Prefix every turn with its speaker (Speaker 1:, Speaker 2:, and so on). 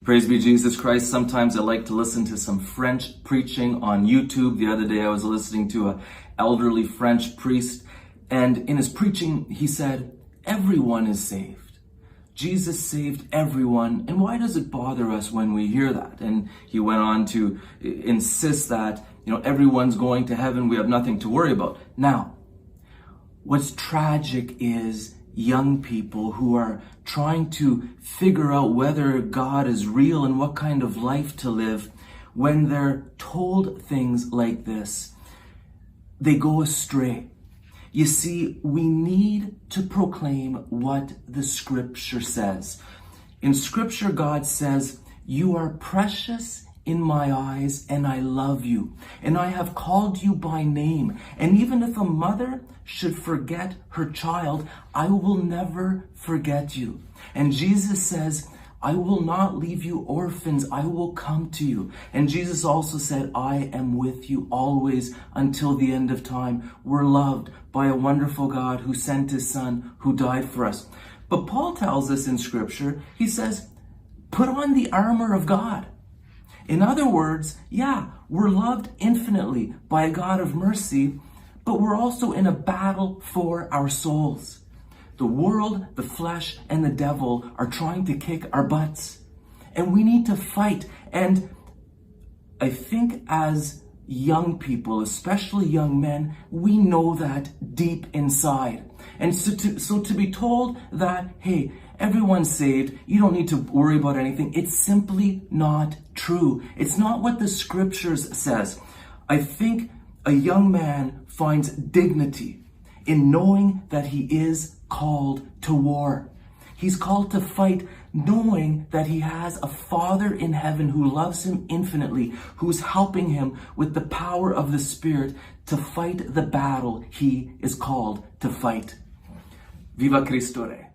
Speaker 1: Praise be Jesus Christ. Sometimes I like to listen to some French preaching on YouTube. The other day I was listening to an elderly French priest, and in his preaching he said, everyone is saved. Jesus saved everyone, and why does it bother us when we hear that? And he went on to insist that, everyone's going to heaven, we have nothing to worry about. Now, what's tragic is young people who are trying to figure out whether God is real and what kind of life to live. When they're told things like this, they go astray. You see, we need to proclaim what the scripture says. In scripture, God says, "You are precious in my eyes, and I love you, and I have called you by name. And even if a mother should forget her child, I will never forget you." And Jesus says, "I will not leave you orphans, I will come to you." And Jesus also said, "I am with you always until the end of time." We're loved by a wonderful God who sent his son, who died for us. But Paul tells us in scripture, he says, put on the armor of God. In other words, we're loved infinitely by a God of mercy, but we're also in a battle for our souls. The world, the flesh, and the devil are trying to kick our butts, and we need to fight. And I think as young people, especially young men, we know that deep inside. And so to be told that, hey, everyone's saved, you don't need to worry about anything, it's simply not true. It's not what the scriptures says. I think a young man finds dignity in knowing that he is called to war. He's called to fight, knowing that he has a Father in heaven who loves him infinitely, who's helping him with the power of the Spirit to fight the battle he is called to fight. Viva Cristo Re.